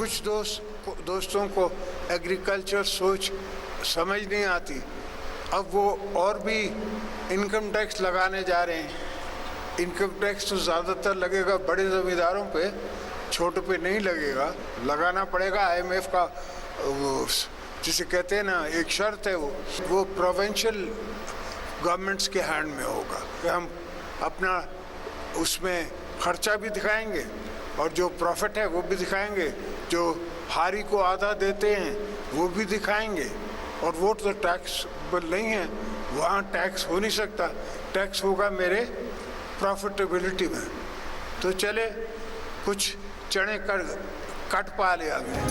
कुछ दोस्तों को एग्रीकल्चर सोच समझ नहीं आती। अब वो और भी इनकम टैक्स लगाने जा रहे हैं। इनकम टैक्स तो ज़्यादातर लगेगा बड़े ज़मींदारों पे, छोटों पे नहीं लगेगा। लगाना पड़ेगा। IMF का जिसे कहते हैं ना, एक शर्त है, वो प्रोविंशियल गवर्नमेंट्स के हैंड में होगा कि हम अपना उसमें खर्चा भी दिखाएंगे और जो प्रॉफिट है वो भी दिखाएंगे, जो हारी को आधा देते हैं वो भी दिखाएंगे। और वो तो टैक्सेबल नहीं है, वहाँ टैक्स हो नहीं सकता। टैक्स होगा मेरे प्रॉफिटेबिलिटी में। तो चले कुछ चने कट पा लिया गया।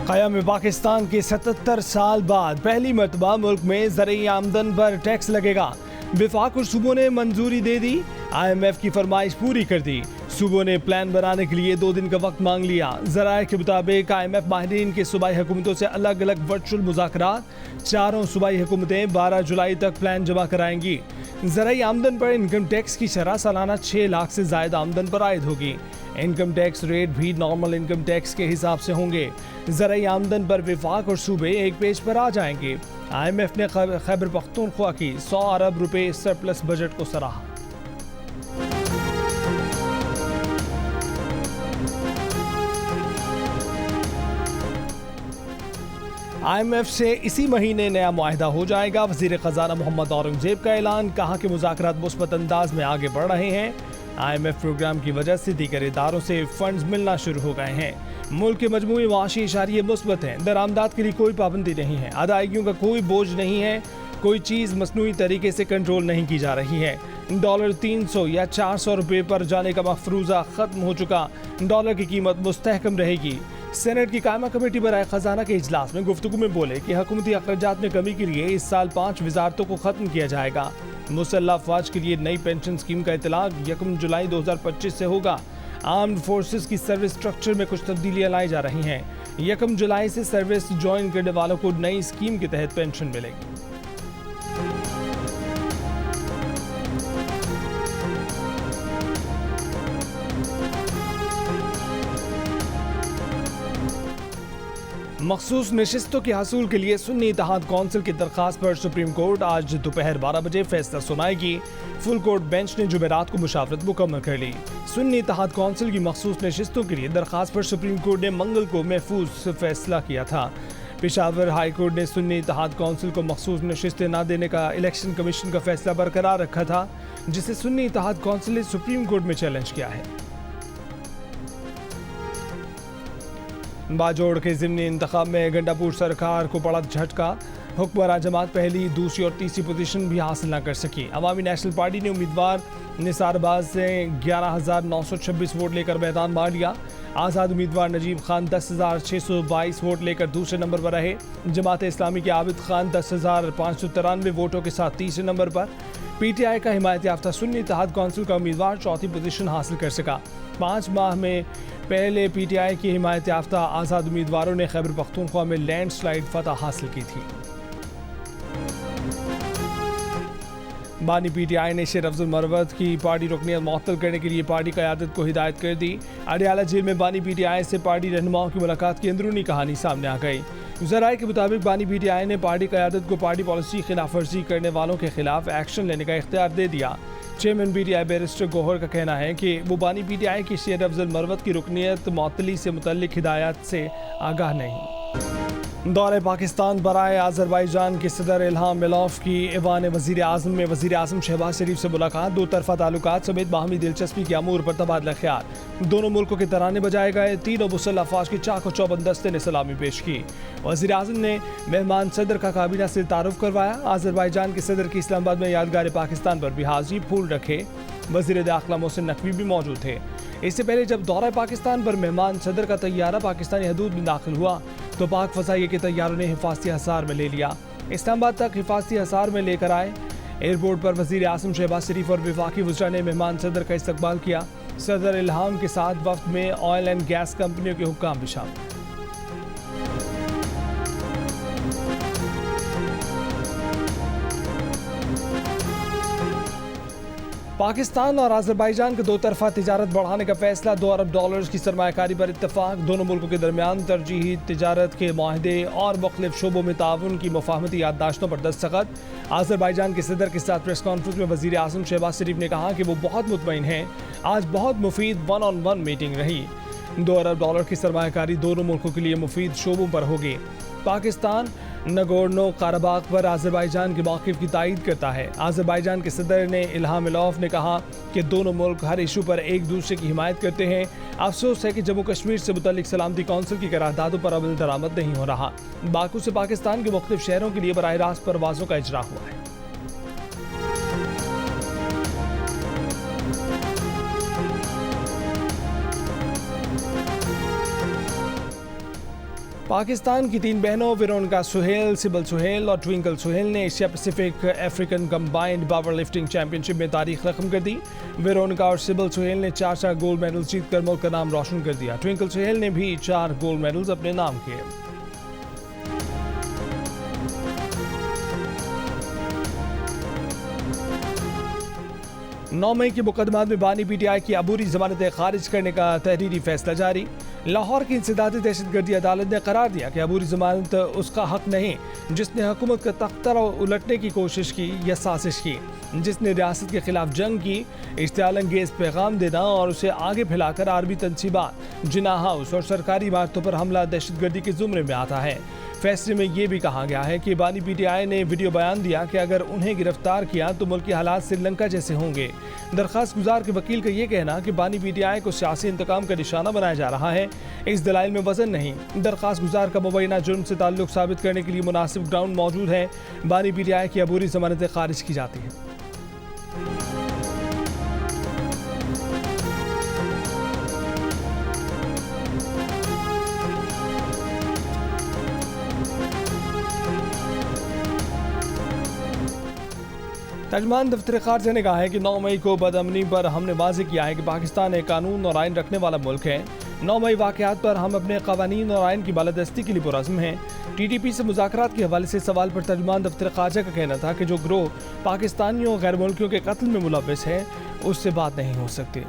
क़याम पाकिस्तान के 77 साल बाद पहली मरतबा मुल्क में ज़रई आमदन पर टैक्स लगेगा। विफाक और सूबों ने मंजूरी दे दी। IMF की फरमाइश पूरी कर दी। सूबों ने प्लान बनाने के लिए 2 दिन का वक्त मांग लिया। ज़राए के मुताबिक IMF माहिरीन के सूबाई हुकूमतों से अलग अलग वर्चुअल मुज़ाकरात। चारों सूबाई हुकूमतें 12 जुलाई तक प्लान जमा कराएंगी। ज़राई आमदन पर इनकम टैक्स की शरह सालाना 6 लाख से ज़ायद आमदन पर आयद होगी। इनकम टैक्स रेट भी नॉर्मल इनकम टैक्स के हिसाब से होंगे। ज़राई आमदन पर विफाक और सूबे एक पेज पर आ जाएंगे। IMF ने खैबर पख्तूनख्वा की 100 अरब रुपए सरप्लस बजट को सराहा। IMF से इसी महीने नया मुआहिदा हो जाएगा। वज़ीर ख़ज़ाना मोहम्मद औरंगज़ेब का ऐलान। कहा कि मुज़ाकरात मुस्बत अंदाज में आगे बढ़ रहे हैं। IMF प्रोग्राम की वजह से दीगर इदारों से फंड्स मिलना शुरू हो गए हैं। मुल्क के मजमूई माशी इशारे मुस्बत हैं। दरामदात के लिए कोई पाबंदी नहीं है। अदायगियों का कोई बोझ नहीं है। कोई चीज़ मसनूई तरीके से कंट्रोल नहीं की जा रही है। डॉलर 300 या 400 रुपये पर जाने का मफरूज़ा ख़त्म हो चुका। डॉलर की कीमत मुस्तहकम रहेगी। सेनेट की कायमा कमेटी बराए ख़जाना के इजलास में गुफ्तगू में बोले कि हुकूमती अखराजात में कमी के लिए इस साल 5 वजारतों को ख़त्म किया जाएगा। मुसल्लह अफवाज के लिए नई पेंशन स्कीम का इतलाक 1 जुलाई 2025 से होगा। आर्म्ड फोर्सेस की सर्विस स्ट्रक्चर में कुछ तब्दीलियां लाई जा रही हैं। 1 जुलाई से सर्विस ज्वाइन करने वालों को नई स्कीम के तहत पेंशन मिलेगी। मखसूस नशिस्तों के हासूल के लिए सुन्नी इत्तेहाद कौंसिल की दरखास्त पर सुप्रीम कोर्ट आज दोपहर 12 बजे फैसला सुनाएगी। फुल कोर्ट बेंच ने जुमेरात को मुशावरत मुकम्मल कर ली। सुन्नी इत्तेहाद कौंसिल की मखसूस नशिस्तों के लिए दरखास्त पर सुप्रीम कोर्ट ने मंगल को महफूज फैसला किया था। पेशावर हाई कोर्ट ने सुन्नी इत्तेहाद कौंसिल को मखसूस नशिस्तें न देने का इलेक्शन कमीशन का फैसला बरकरार रखा था, जिसे सुन्नी इत्तेहाद कौंसिल ने सुप्रीम कोर्ट में चैलेंज किया है। बाजोड़ के ज़िमनी इंतखाब में गंडापुर सरकार को बड़ा झटका। हुक्मरां जमात पहली, दूसरी और तीसरी पोजीशन भी हासिल न कर सकी। अवामी नेशनल पार्टी ने उम्मीदवार निसारबाज से 11,926 वोट लेकर मैदान मार लिया। आज़ाद उम्मीदवार नजीब खान 10,622 वोट लेकर दूसरे नंबर पर रहे। जमात इस्लामी के आबिद खान 10,593 वोटों के साथ तीसरे नंबर पर। PTI का हिमायत याफ्ता सुन्नी इत्तेहाद कौंसिल का उम्मीदवार चौथी पोजीशन हासिल कर सका। 5 माह में पहले PTI की हिमायत याफ्ता आज़ाद उम्मीदवारों ने खैबर पख्तूनख्वा में लैंडस्लाइड फतह हासिल की थी। बानी PTI ने शेर अफजल मरवत की पार्टी रुकनियत मुअत्तल करने के लिए पार्टी क़यादत को हिदायत कर दी। अडयाला जेल में बानी PTI से पार्टी रहनुमाओं की मुलाकात की अंदरूनी कहानी सामने आ गई। ज़राए के मुताबिक बानी PTI ने पार्टी क़यादत को पार्टी पॉलिसी खिलाफ वर्जी करने वालों के खिलाफ एक्शन लेने का इख्तियार दे दिया। चेयरमैन PTI बैरिस्टर गौहर का कहना है कि वो बानी PTI की शेर अफजल मरवत की रुकनियत मुअत्तली से मुतल्लिक हिदायत से आगाह नहीं। दौरे पाकिस्तान बराए आज़रबाईजान के सदर इल्हाम अलीयव की ऐवान वज़ीर आज़म में वज़ीर आज़म शहबाज शरीफ से मुलाकात। 2 तरफ़ा ताल्लुकात समेत बाहमी दिलचस्पी के अमूर पर तबादला ख्याल। दोनों मुल्कों के तराने बजाए गए। तीनों मुसल्लह अफ़वाज की चाक और चौबंद दस्ते ने सलामी पेश की। वज़ीर आज़म ने मेहमान सदर का काबीना से तारुफ करवाया। आज़रबाईजान के सदर की इस्लामाबाद में यादगार पाकिस्तान पर भी हाज़िरी फूल रखे। वज़ीर दाखिला मोहसिन नकवी भी मौजूद थे। इससे पहले जब दौरा पाकिस्तान पर मेहमान सदर का तैयारा पाकिस्तानी हदूद में दाखिल हुआ तो पाक फ़ज़ाइया के तैयारों ने हिफाजती हसार में ले लिया। इस्लामाबाद तक हिफाजती हसार में लेकर आए। एयरपोर्ट पर वज़ीर आज़म शहबाज शरीफ और वफाकी वज़रा ने मेहमान सदर का इस्तकबाल किया। सदर इल्हाम के साथ वफ्द में ऑयल एंड गैस कंपनियों के हुक्काम भी शामिल। पाकिस्तान और आज़रबाईजान के दो तरफा तिजारत बढ़ाने का फैसला, $2 अरब की सरमायाकारी पर इत्तेफाक। दोनों मुल्कों के दरमियान तरजीही तिजारत के माहदे और मुख्तलिफ शोबों में ताउन की मुफाहमती याददाश्तों पर दस्तखत। आज़रबाईजान के सदर के साथ प्रेस कॉन्फ्रेंस में वज़ीर आज़म शहबाज शरीफ ने कहा कि वो बहुत मुतमईन हैं। आज बहुत मुफीद वन-ऑन-वन मीटिंग रही। $2 अरब की सरमायाकारी दोनों मुल्कों के लिए मुफीद शोबों पर होगी। पाकिस्तान नगोर्नो काराबाग पर आज़रबाईजान के मौक़िफ़ की तायीद करता है। आज़रबाईजान के सदर ने इल्हाम अलियव ने कहा कि दोनों मुल्क हर इशू पर एक दूसरे की हिमायत करते हैं। अफसोस है कि जम्मू कश्मीर से मुतल्लिक सलामती कौंसिल की करारदादों पर अमल दरामद नहीं हो रहा। बाकू से पाकिस्तान के मुख्तलिफ शहरों के लिए बराह रास्त परवाज़ों का इजरा हुआ है। पाकिस्तान की 3 बहनों वेरोनिका सुहेल, सिबल सुहेल और ट्विंकल सुहेल ने Asia Pacific African combined power lifting championship में तारीख रकम कर दी। वेरोनिका और सिबल सुहेल ने 4 गोल्ड मेडल्स जीतकर मुल्क का नाम रोशन कर दिया। ट्विंकल सुहेल ने भी 4 गोल्ड मेडल्स अपने नाम किए। 9 मई के मुकदमात में बानी PTI की अबूरी जमानतें खारिज करने का तहरीरी फैसला जारी। लाहौर की इंसदादी दहशतगर्दी अदालत ने करार दिया कि अबूरी जमानत उसका हक नहीं जिसने हुकूमत का तख्ता उलटने की कोशिश की या साजिश की, जिसने रियासत के खिलाफ जंग की, इश्तियाल अंगेज पैगाम देना और उसे आगे फैलाकर आर्मी तनसीबात, जिना हाउस और सरकारी इमारतों पर हमला दहशतगर्दी के जुमरे में आता है। फैसले में यह भी कहा गया है कि बानी PTI ने वीडियो बयान दिया कि अगर उन्हें गिरफ्तार किया तो मुल्क के हालात श्रीलंका जैसे होंगे। दरख्वास्त गुजार के वकील का यह कहना कि बानी PTI को सियासी इंतकाम का निशाना बनाया जा रहा है, इस दलाइल में वजन नहीं। दरख्वास्त गुजार का मुबैना जुर्म से ताल्लुक साबित करने के लिए मुनासिब ग्राउंड मौजूद है। बानी PTI की अबूरी जमानतें खारिज की जाती हैं। तर्जमान दफ्तर खारजा ने कहा है कि 9 मई को बदअमनी पर हमने वाज़ेह किया है कि पाकिस्तान एक कानून और आइन रखने वाला मुल्क है। 9 मई वाक़यात पर हम अपने कवानीन और आइन की बालादस्ती के लिए पुरज़्म हैं। TTP से मुज़ाकरात के हवाले से सवाल पर तर्जमान दफ्तर खारजा का कहना था कि जो गिरोह पाकिस्तानियों और गैर मुल्कियों के कत्ल में मुलव्वस है उससे बात नहीं हो सकती।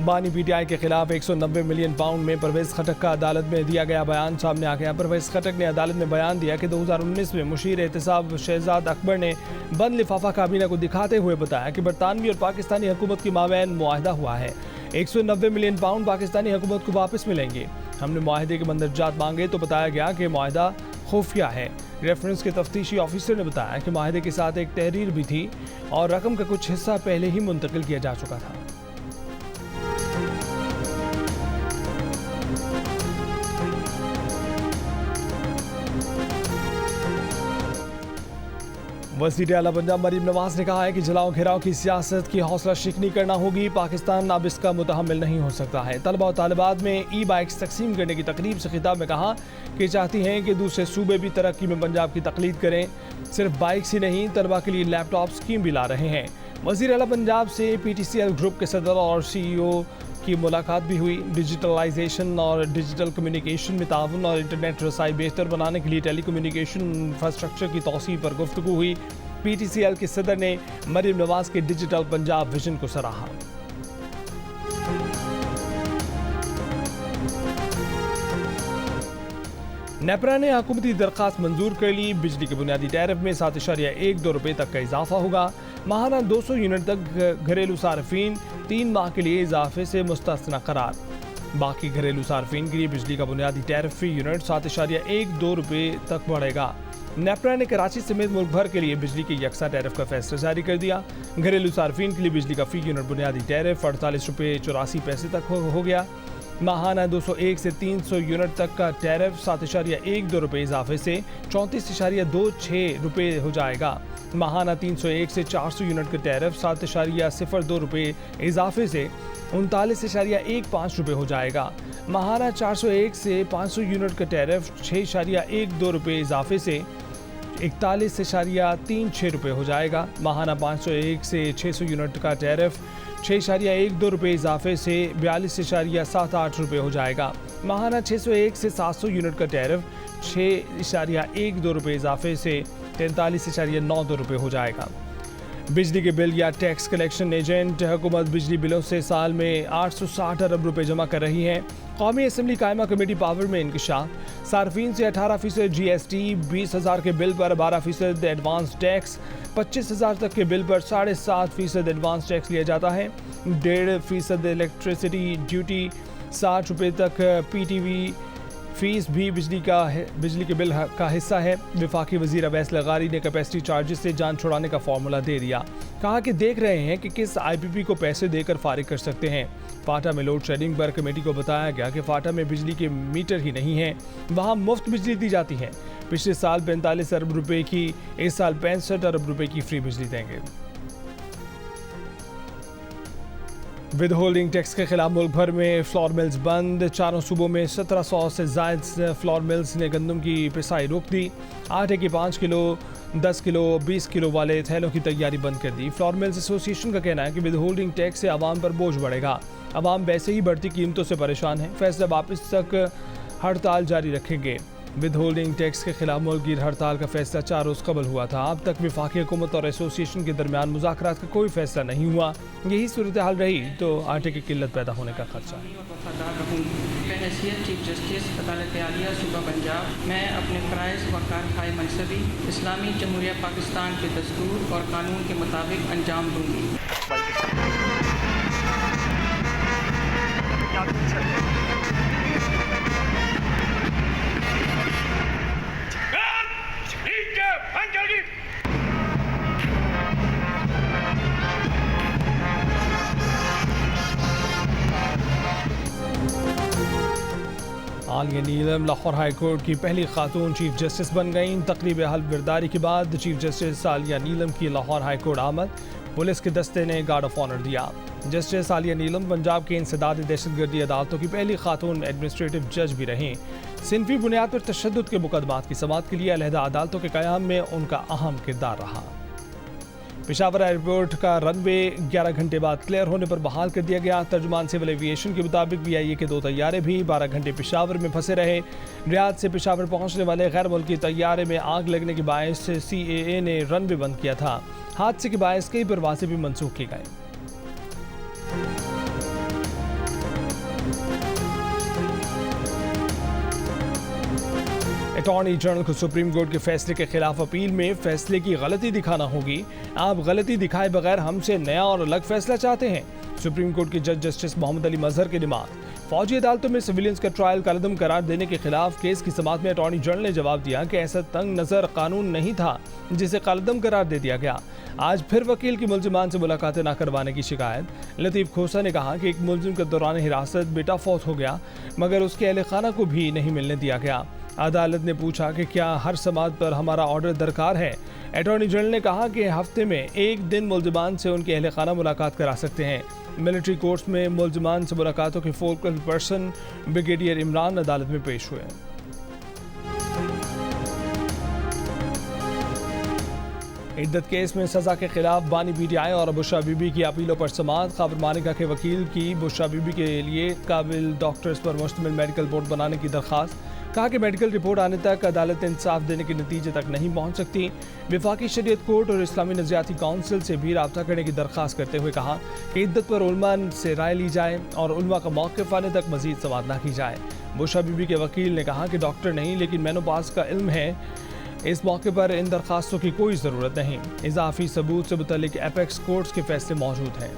बानी PTI के खिलाफ 190 मिलियन पाउंड में परवेज़ खटक का अदालत में दिया गया बयान सामने आ गया। परवेज़ खटक ने अदालत में बयान दिया कि 2019 में मुशीर एहतसाब शहजाद अकबर ने बंद लिफाफा काबीना को दिखाते हुए बताया कि बरतानवी और पाकिस्तानी हुकूमत के माबैन मुआहदा हुआ है। 190 मिलियन पाउंड पाकिस्तानी हुकूमत को वापस मिलेंगे। हमने मुआहदे के मंदरजात मांगे तो बताया गया कि मुआहदा खुफिया है। रेफरेंस के तफ्तीशी ऑफिसर ने बताया कि मुआहदे के साथ एक तहरीर भी थी और रकम का कुछ हिस्सा पहले ही मुंतकिल किया जा चुका था। वज़ीर आला पंजाब मरीम नवाज ने कहा है कि जलाओ घेराव की सियासत की हौसला शिकनी करना होगी। पाकिस्तान अब इसका मुतहम्मिल नहीं हो सकता है। तलबा और तालिबात में ई-बाइक्स तकसीम करने की तकरीब से खिताब में कहा कि चाहती हैं कि दूसरे सूबे भी तरक्की में पंजाब की तकलीद करें। सिर्फ बाइक्स ही नहीं, तलबा के लिए लैपटॉप स्कीम भी ला रहे हैं। वज़ीर आला पंजाब से PTCL ग्रुप के सदर और CEO की मुलाकात भी हुई। डिजिटलाइजेशन और डिजिटल कम्युनिकेशन में ताउन और इंटरनेट रसाई बेहतर बनाने के लिए टेली कम्युनिकेशन इंफ्रास्ट्रक्चर की तौसीह पर गुफ्तगू हुई। PTCL के सदर ने मरीम नवाज के डिजिटल पंजाब विजन को सराहा। नेपरा ने हुकूमती दरख्वास्त मंजूर कर ली। बिजली के बुनियादी टैरिफ में 7.12 रुपये तक का इजाफा होगा। माहाना 200 यूनिट तक घरेलू सार्फिन 3 माह के लिए इजाफे से मुस्तस्ना करार। बाकी घरेलू सार्फिन के लिए बिजली का बुनियादी टैरिफ फी यूनिट 7.12 रुपये तक बढ़ेगा। नेपरा ने कराची समेत मुल्क भर के लिए बिजली के यकसा टैरिफ का फैसला जारी कर दिया। घरेलू सार्फिन के लिए बिजली का फी यूनिट बुनियादी टैरिफ 48.84 तक हो गया। माहाना 201 से 300 यूनिट तक का टैरिफ 7.12 रुपये इजाफे से 34.26 रुपये हो जाएगा। माहाना 301 से 400 यूनिट का टैरिफ 7.02 रुपये इजाफे से 39.15 रुपये हो जाएगा। माहाना 401 से 500 यूनिट का टैरिफ 6.12 रुपये इजाफे से 41.36 रुपये हो जाएगा। माहाना 501 से 600 यूनिट का टैरिफ 6.12 रुपये इजाफे से 42.78 रुपये हो जाएगा। माहाना 601 से 700 यूनिट का टैरिफ 6.12 रुपये इजाफे से 43.92 रुपये हो जाएगा। बिजली के बिल या टैक्स कलेक्शन एजेंट हुकूमत बिजली बिलों से साल में 860 अरब रुपए जमा कर रही है। कौमी असम्बली कायमा कमेटी पावर में इंकशाफ। सार्फिन से 18% GST, 20,000 के बिल पर 12% एडवांस टैक्स, 25,000 तक के बिल पर 7.5% एडवांस टैक्स लिया जाता है। 1.5% इलेक्ट्रिसिटी ड्यूटी, 60 रुपये तक PTV फीस भी बिजली के बिल का हिस्सा है। वफाकी वजीर अवैस लगारी ने कैपेसिटी चार्जेस से जान छुड़ाने का फॉर्मूला दे दिया। कहा कि देख रहे हैं कि किस IPP को पैसे देकर फारिग कर सकते हैं। फाटा में लोड शेडिंग पर कमेटी को बताया गया कि फाटा में बिजली के मीटर ही नहीं है, वहाँ मुफ्त बिजली दी जाती है। पिछले साल 45 अरब रुपए की, इस साल 65 अरब रुपए की फ्री बिजली देंगे। विद होल्डिंग टैक्स के खिलाफ मुल्क भर में फ्लोर मिल्स बंद। चारों सूबों में 1700 से जायद फ्लोर मिल्स ने गंदम की पिसाई रोक दी। आटे के 5 किलो, 10 किलो, 20 किलो वाले थैलों की तैयारी बंद कर दी। फ्लोर मिल्स एसोसिएशन का कहना है कि विद होल्डिंग टैक्स से आवाम पर बोझ बढ़ेगा। आवाम वैसे ही बढ़ती कीमतों से परेशान है। फैसला वापस तक हड़ताल जारी रखेंगे। विद होल्डिंग टैक्स के खिलाफ मुल्कगीर हड़ताल का फैसला 4 रोज़ कबल हुआ था। अब तक वफाकी हुकूमत और एसोसिएशन के दरमियान मुज़ाकरात का कोई फैसला नहीं हुआ। यही सूरत हाल रही तो आटे की किल्लत पैदा होने का खदशा है। हैसियत चीफ जस्टिस अदालत आलिया सूबा पंजाब, मैं अपने फ़राइज़ व कारखाए मनसबी इस्लामी जमहूरिया पाकिस्तान के दस्तूर और कानून के मुताबिक अंजाम दूँगी। आलिया नीलम लाहौर हाई कोर्ट की पहली खातून चीफ जस्टिस बन गईं। तकरीब हल्फ बर्दारी के बाद चीफ जस्टिस आलिया नीलम की लाहौर हाई कोर्ट आमद। पुलिस के दस्ते ने गार्ड ऑफ ऑनर दिया। जस्टिस आलिया नीलम पंजाब के इंसदाद दहशतगर्दी अदालतों की पहली खातून एडमिनिस्ट्रेटिव जज भी रहीं। सिनफी बुनियाद पर तशद्दुद के मुकदमात की समाअत के लिए अलहदा अदालतों के क़याम में उनका अहम किरदार रहा। पेशावर एयरपोर्ट का रनवे 11 घंटे बाद क्लियर होने पर बहाल कर दिया गया। तर्जुमान सिविल एविएशन के मुताबिक VIA के 2 तैयारे भी 12 घंटे पेशावर में फंसे रहे। रियाद से पेशावर पहुंचने वाले गैर मुल्की तैयारे में आग लगने के बायस CAA ने रनवे बंद किया था। हादसे के बायस कई परवाज़ें भी मनसूख की गई। अटॉर्नी जनरल को सुप्रीम कोर्ट के फैसले के खिलाफ अपील में फैसले की गलती दिखाना होगी। आप गलती दिखाए बगैर हमसे नया और अलग फैसला चाहते हैं। सुप्रीम कोर्ट के जज जस्टिस मोहम्मद अली मजहर की डिमांड। फौजी अदालतों में सिविलियंस का ट्रायल कलदम करार देने के खिलाफ केस की समाअत में अटॉर्नी जनरल ने जवाब दिया कि ऐसा तंग नजर कानून नहीं था जिसे कलदम करार दे दिया गया। आज फिर वकील की मुल्जिमान से मुलाकातें न करवाने की शिकायत। लतीफ खोसा ने कहा कि एक मुल्जिम के दौरान हिरासत बेटा फौत हो गया मगर उसके अहले खाना को भी नहीं मिलने दिया गया। अदालत ने पूछा कि क्या हर समाअत पर हमारा ऑर्डर दरकार है। अटॉर्नी जनरल ने कहा कि हफ्ते में एक दिन मुल्जिमान से उनके अहले खाना मुलाकात करा सकते हैं। मिलिट्री कोर्ट्स में मुल्जिमान से मुलाकातों के फोकल पर्सन ब्रिगेडियर इमरान अदालत में पेश हुए। इद्दत केस में सजा के खिलाफ बानी PTI और बुशरा बीबी की अपीलों पर समाअत। खबर मानिका के वकील की बुशरा बीबी के लिए काबिल डॉक्टर्स पर मुश्तमिल मेडिकल बोर्ड बनाने की दरख्वास्त। कहा कि मेडिकल रिपोर्ट आने तक अदालत इंसाफ देने के नतीजे तक नहीं पहुंच सकती। वफाकी शरीयत कोर्ट और इस्लामी नज़रियाती काउंसिल से भी रब्ता करने की दरख्वास्त करते हुए कहा कि इद्दत पर उलमा से राय ली जाए और उलमा का मौक़िफ़ आने तक मज़ीद समाअत न की जाए। बुशरा बीबी के वकील ने कहा कि डॉक्टर नहीं लेकिन मेनोपॉज का इल्म है। इस मौके पर इन दरख्वास्तों की कोई ज़रूरत नहीं। इजाफी सबूत से मुतल्लिक एपेक्स कोर्ट्स के फैसले मौजूद हैं।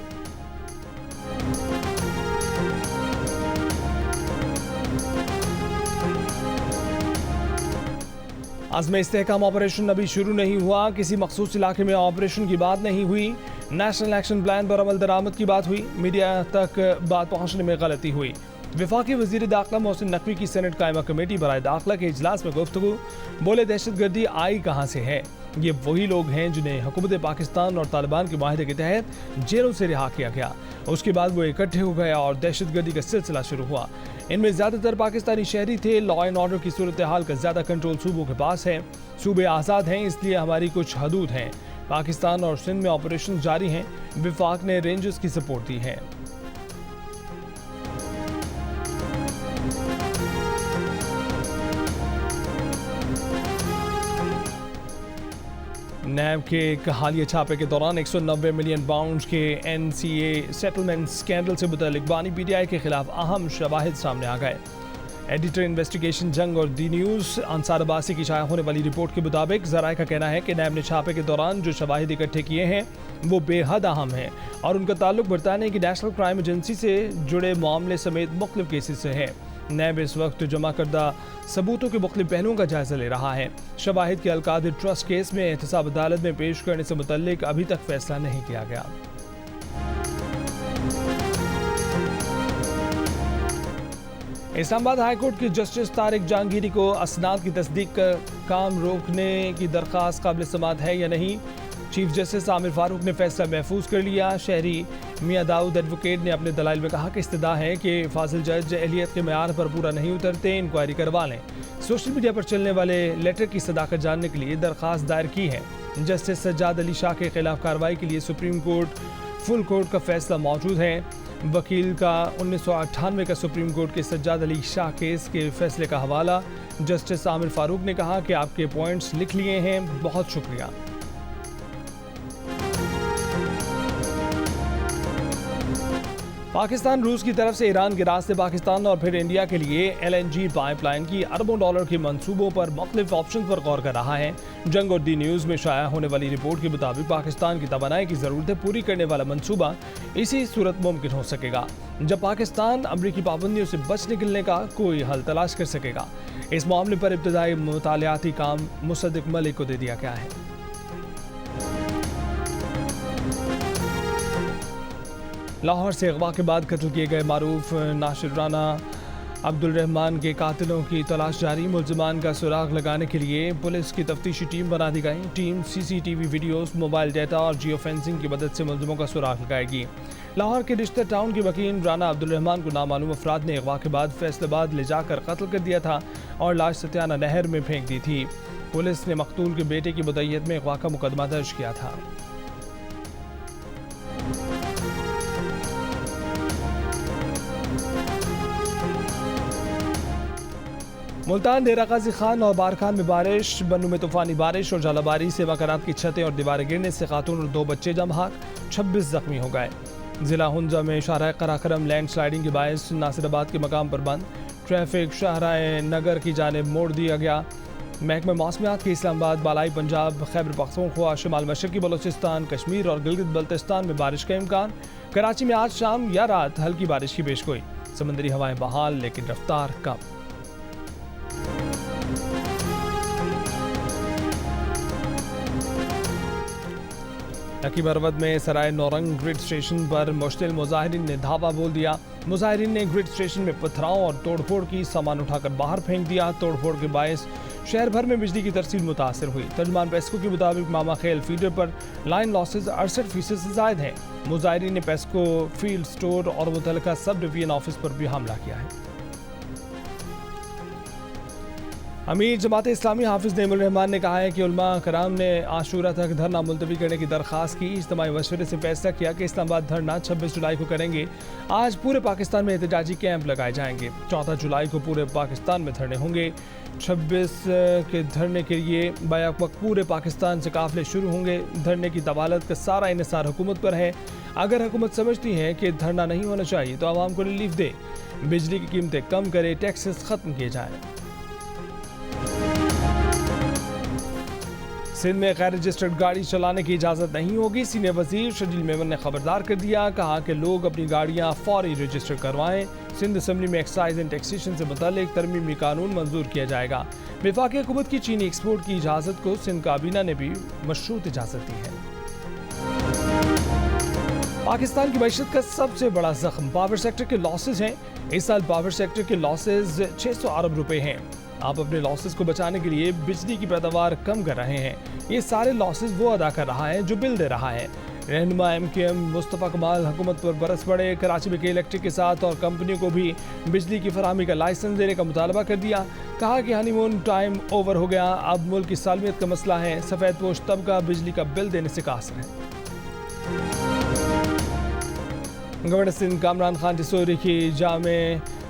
आज़म इस्तेहकाम ऑपरेशन अभी शुरू नहीं हुआ। किसी मखसूस इलाके में ऑपरेशन की बात नहीं हुई। नेशनल एक्शन प्लान पर अमल दरामद की बात हुई। मीडिया तक बात पहुंचने में गलती हुई। वफाकी वज़ीर दाखिला मोहसिन नकवी की सेनेट कायमा कमेटी बराए दाखिला के इजलास में गुफ्तगू। बोले दहशतगर्दी आई कहाँ से है। ये वही लोग हैं जिन्हें हुकूमत पाकिस्तान और तालिबान के माहिदे के तहत जेलों से रिहा किया गया। उसके बाद वो इकट्ठे हो गया और दहशतगर्दी का सिलसिला शुरू हुआ। इनमें ज़्यादातर पाकिस्तानी शहरी थे। लॉ एंड ऑर्डर की सूरत हाल का ज़्यादा कंट्रोल सूबों के पास है। सूबे आज़ाद हैं इसलिए हमारी कुछ हदूद हैं। पाकिस्तान और सिंध में ऑपरेशन जारी हैं। विफाक ने रेंजर्स की सपोर्ट दी है। नैब के एक हालिया छापे के दौरान 190 मिलियन पाउंड के NCA सेटलमेंट स्कैंडल से मुतल्लिक बानी PTI के खिलाफ अहम शवाहिद सामने आ गए। एडिटर इन्वेस्टिगेशन जंग और दी न्यूज़ अंसार अब्बासी की शाया होने वाली रिपोर्ट के मुताबिक ज़राए का कहना है कि नैब ने छापे के दौरान जो शवाहिद इकट्ठे किए हैं वो बेहद अहम हैं और उनका ताल्लुक बरतानिया की नेशनल क्राइम एजेंसी से जुड़े मामले समेत मुख्तलिफ केसेस से है। नैब इस वक्त जमा करदा सबूतों के मुख्तलिफ पहलुओं का जायजा ले रहा है। शवाहिद के अलकादिर ट्रस्ट केस में एहतसाब अदालत में पेश करने से मुतल्लिक अभी तक फैसला नहीं किया गया। इस्लामाबाद हाई कोर्ट के जस्टिस तारिक जहांगीरी को असनाद की तस्दीक का काम रोकने की दरख्वास्त काबिल समाअत है या नहीं। चीफ जस्टिस आमिर फारूक ने फैसला महफूज कर लिया। शहरी मियां दाऊद एडवोकेट ने अपने दलाइल में कहा कि इस्तदा है कि फाजिल जज एहलियत के मेयार पर पूरा नहीं उतरते, इंक्वायरी करवा लें। सोशल मीडिया पर चलने वाले लेटर की सदाकत जानने के लिए दरख्वास्त दायर की है। जस्टिस सज्जाद अली शाह के खिलाफ कार्रवाई के लिए सुप्रीम कोर्ट फुल कोर्ट का फैसला मौजूद है। वकील का 1998 का सुप्रीम कोर्ट के सज्जाद अली शाह केस के फैसले का हवाला। जस्टिस आमिर फारूक ने कहा कि आपके पॉइंट्स लिख लिए हैं, बहुत शुक्रिया। पाकिस्तान रूस की तरफ से ईरान के रास्ते पाकिस्तान और फिर इंडिया के लिए LNG पाइपलाइन की अरबों डॉलर के मंसूबों पर मुख्तलिफ ऑप्शन पर गौर कर रहा है। जंग और दी न्यूज़ में शाया होने वाली रिपोर्ट के मुताबिक पाकिस्तान की तवानाई की ज़रूरतें पूरी करने वाला मंसूबा इसी सूरत मुमकिन हो सकेगा जब पाकिस्तान अमरीकी पाबंदियों से बच निकलने का कोई हल तलाश कर सकेगा। इस मामले पर इब्तदाई मुतालियाती काम मुसद्दिक मलिक को दे दिया गया है। लाहौर से अगवा के बाद कत्ल किए गए मारूफ नासिर राना अब्दुल रहमान के कातिलों की तलाश जारी। मुल्ज़िमान का सुराग लगाने के लिए पुलिस की तफ्तीशी टीम बना दी गई। Team CCTV videos, mobile data और जियो फेंसिंग की मदद से मुल्ज़िमों का सुराग लगाएगी। लाहौर के रिश्ते टाउन के वकील राना अब्दुल रहमान को नामालूम अफराद ने अगवा के बाद फैसलाबाद ले जाकर कत्ल कर दिया था और लाश सत्याना नहर में फेंक दी थी। पुलिस ने मकतूल के बेटे की मुद्दईयत में अगवा का मुकदमा दर्ज किया था। मुल्तान, डेरा गाजी खान और बारखान में बारिश, बन्नू में तूफानी बारिश और झालाबारी से मकानात की छतें और दीवारें गिरने से खातून और 2 बच्चे जमहाक, 26 जख्मी हो गए। जिला हुंजा में शाहराह कराकरम लैंड स्लाइडिंग के बायस नासिराबाद के मकाम पर बंद, ट्रैफिक शाहराह नगर की जानिब मोड़ दिया गया। महकमा मौसमियात के इस्लामाबाद, बालाई पंजाब, खैबर पख्तूनख्वा, शिमाल मशरकी बलोचिस्तान, कश्मीर और गिलगित बल्तिस्तान में बारिश का इम्कान। कराची में आज शाम या रात हल्की बारिश की पेशगोई। समंदरी हवाएं बहाल लेकिन रफ्तार कम। नकी मरवत में सराय नौरंग ग्रिड स्टेशन पर मुश्तिल मुजाहिरीन ने धावा बोल दिया। मुजाहिरीन ने ग्रिड स्टेशन में पथराव और तोड़फोड़ की, सामान उठाकर बाहर फेंक दिया। तोड़फोड़ के बायस शहर भर में बिजली की तरसील मुतासर हुई। तर्जुमान पेस्को के मुताबिक मामा खेल फीडर पर लाइन लॉसेज 68% से ज़ायद हैं। मुजाहिरीन ने पेस्को फील्ड स्टोर और मुतल्लिका सब डिवीजन ऑफिस पर भी हमला किया है। अमीर जमात इस्लामी हाफिज नेमुल रहमान ने कहा है कि उलमा कराम ने आशूरा तक धरना मुलतवी करने की दरख्वास्त की। इज्तिमाई मशवरे से फैसला किया कि इस्लामाबाद धरना 26 जुलाई को करेंगे। आज पूरे पाकिस्तान में एहतजाजी कैंप लगाए जाएंगे। 14 जुलाई को पूरे पाकिस्तान में धरने होंगे। 26 के धरने के लिए बैक वक्त पूरे पाकिस्तान से काफिले शुरू होंगे। धरने की दवालत का सारा इन्हिसार हुकूमत पर है। अगर हुकूमत समझती है कि धरना नहीं होना चाहिए तो आवाम को रिलीफ दे, बिजली की कीमतें कम करे, टैक्सेस खत्म किए जाएँ। सिंध में गैर रजिस्टर्ड गाड़ी चलाने की इजाज़त नहीं होगी। सीनियर वजीर शजील मेमन ने खबरदार कर दिया, कहा कि लोग अपनी गाड़ियां फौरी रजिस्टर करवाएं। सिंध असम्बली में एक्साइज एंड टैक्सेशन से मुतालिक तरमीमी कानून मंजूर किया जाएगा। वफाकी हुकूमत की चीनी एक्सपोर्ट की इजाज़त को सिंध काबीना ने भी मशरूत इजाज़त दी है। पाकिस्तान की मईशत का सबसे बड़ा जख्म पावर सेक्टर के लॉसेज हैं। इस साल पावर सेक्टर के लॉसेज 600 अरब रुपए हैं। आप अपने लॉसेस को बचाने के लिए बिजली की पैदावार कम कर रहे हैं। ये सारे लॉसेस वो अदा कर रहा है जो बिल दे रहा है। रहनुमा MKM मुस्तफ़ा कमाल हुकूमत पर बरस पड़े। कराची में के इलेक्ट्रिक के साथ और कंपनियों को भी बिजली की फराहमी का लाइसेंस देने का मुतालबा कर दिया। कहा कि हनीमून टाइम ओवर हो गया, अब मुल्क की सालमियत का मसला है। सफ़ेद पोश तबका बिजली का बिल देने से कासिर है। गवर्नर सिंध कामरान खान जसोरी की जामे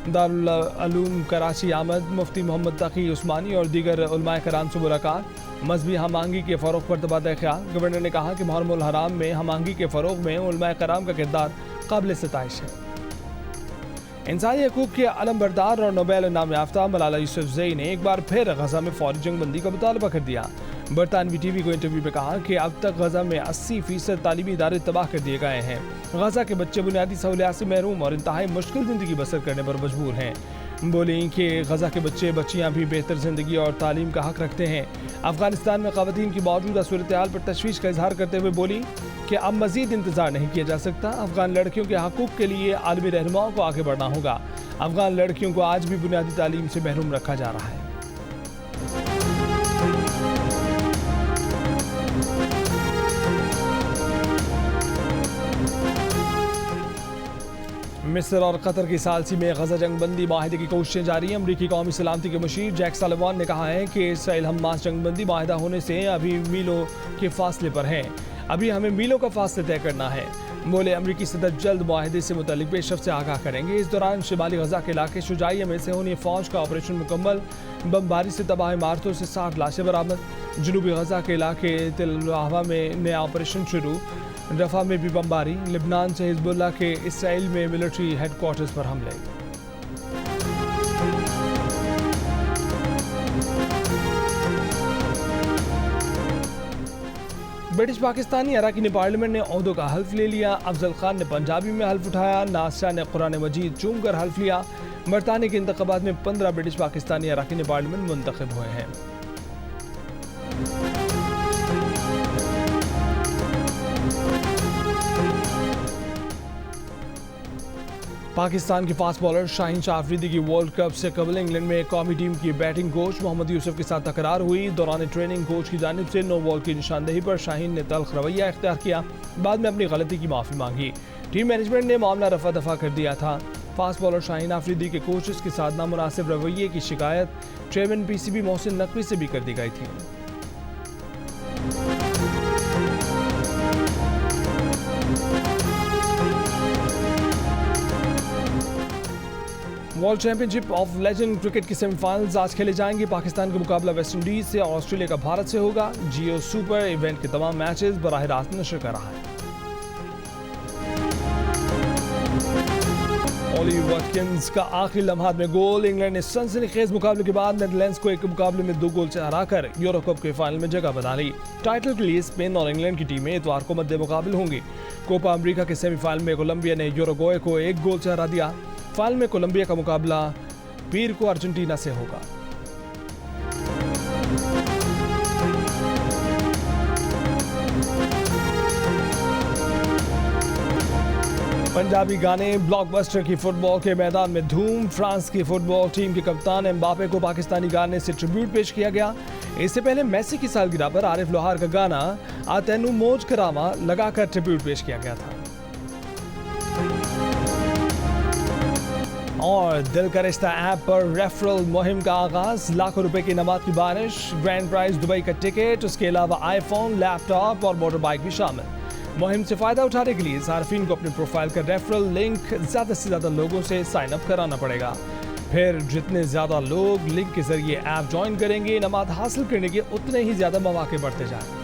दारुल उलूम कराची आमद। मुफ्ती मोहम्मद तकी उस्मानी और दीगर उलमाए कराम से मुलाकात। मजहबी हम आहंगी के फ़रोग़ पर तबादला ख्याल। गवर्नर ने कहा कि मुहर्रमुल हराम में हम आहंगी के फ़रोग़ में उलमाए कराम का किरदार काबिल सिताइश है। इंसानी हकूक़ के अलम बरदार और नोबेल इनाम याफ्ता मलाला यूसुफ़ज़ई ने एक बार फिर गज़ा में फ़ौरी जंगबंदी का मुतालबा कर दिया। बरतानवी टीवी को इंटरव्यू में कहा कि अब तक गज़ा में 80% तालीमी इदारे तबाह कर दिए गए हैं। गज़ा के बच्चे बुनियादी सहूलियात से महरूम और इंतहाई मुश्किल ज़िंदगी बसर करने पर मजबूर हैं। बोली कि गज़ा के बच्चे बच्चियाँ भी बेहतर ज़िंदगी और तालीम का हक़ रखते हैं। अफ़गानिस्तान में ख़वातीन की मौजूदा सूरत हाल पर तशवीश का इजहार करते हुए बोली कि अब मज़ीद इंतज़ार नहीं किया जा सकता। अफ़गान लड़कियों के हकूक़ के लिए आलमी रहनुमाओं को आगे बढ़ना होगा। अफ़गान लड़कियों को आज भी बुनियादी तालीम से महरूम रखा जा रहा है। मिस्र और कतर की सालसी में गज़ा जंगबंदी माहिदे की कोशिशें जारी हैं। अमरीकी कौमी सलामती के मुशीर जैक सालिवान ने कहा है कि इसराइल हमास जंगबंदी माहिदा होने से अभी मीलों के फासले पर हैं। अभी हमें मीलों का फासले तय करना है। बोले अमरीकी सदर जल्द माहिदे से मुतल्लिक पेशरफ्त से आगाह करेंगे। इस दौरान शिमाली गज़ा के इलाके शुजाइया में सेहोनी फ़ौज का ऑपरेशन मुकम्मल। बमबारी से तबाह इमारतों से 60 लाशें बरामद। जनूबी गज़ा के इलाके तिल अहवा में नया ऑपरेशन शुरू। रफ़ा में भी बमबारी। लिबनान से हिज़्बुल्लाह के इसराइल में मिलिट्री हेडक्वार्टर्स पर हमले। ब्रिटिश पाकिस्तानी अरकान पार्लियामेंट ने ओहदों का हल्फ ले लिया। अफजल खान ने पंजाबी में हल्फ उठाया। नासरा ने कुरान मजीद चूम कर हल्फ लिया। बरतानिया के इंतखाबात में 15 ब्रिटिश पाकिस्तानी अरकान पार्लियामेंट मुंतखब हुए हैं। पाकिस्तान के फास्ट बॉलर शाहीन शाह अफरीदी की वर्ल्ड कप से कबल इंग्लैंड में कौमी टीम की बैटिंग कोच मोहम्मद यूसुफ के साथ तकरार हुई। दौरान ट्रेनिंग कोच की जानिब से नो बॉल की निशानदेही पर शाहीन ने तल्ख रवैया इख्तियार किया। बाद में अपनी गलती की माफ़ी मांगी। टीम मैनेजमेंट ने मामला रफा दफा कर दिया था। फास्ट बॉलर शाहीन अफरीदी के कोचेस के साथ नामुनासिब रवैये की शिकायत चेयरमैन PCB मोहसिन नकवी से भी कर दी गई थी। World championship of legend cricket की सेमीफाइनल्स आज खेले जाएंगे। पाकिस्तान का मुकाबला वेस्ट इंडीज से और ऑस्ट्रेलिया का भारत से होगा। जियो सुपर इवेंट के तमाम मैचेस बराह रास्त नशर कर रहा है। ओली वाटकिंस का आखिरी लम्हात में गोल। इंग्लैंड ने सनसनीखेज मुकाबले के बाद नेदरलैंड्स को एक मुकाबले में 2 गोल से हराकर यूरो कप के फाइनल में जगह बना ली। टाइटल के लिए स्पेन और इंग्लैंड की टीमें इतवार को मद्दे मुकाबले होंगी। कोपा अमेरिका के सेमीफाइनल में कोलंबिया ने यूरुग्वे को 1 गोल से हरा दिया। फाइनल में कोलंबिया का मुकाबला पीर को अर्जेंटीना से होगा। पंजाबी गाने ब्लॉकबस्टर की फुटबॉल के मैदान में धूम। फ्रांस की फुटबॉल टीम के कप्तान एम्बापे को पाकिस्तानी गाने से ट्रिब्यूट पेश किया गया। इससे पहले मेसी की सालगिरह पर आरिफ लोहार का गाना आतेनु मोज करामा लगाकर ट्रिब्यूट पेश किया गया था। और दिल का रिश्ता ऐप पर रेफरल मुहिम का आगाज। लाखों रुपए की इनामात की बारिश। ग्रैंड प्राइज दुबई का टिकट, उसके अलावा आईफोन, लैपटॉप और मोटर बाइक भी शामिल। मुहिम से फायदा उठाने के लिए सार्फिन को अपने प्रोफाइल का रेफरल लिंक ज्यादा से ज्यादा लोगों से साइन अप कराना पड़ेगा। फिर जितने ज्यादा लोग लिंक के जरिए ऐप ज्वाइन करेंगे, इनामात हासिल करने के उतने ही ज्यादा मौके बढ़ते जाएंगे।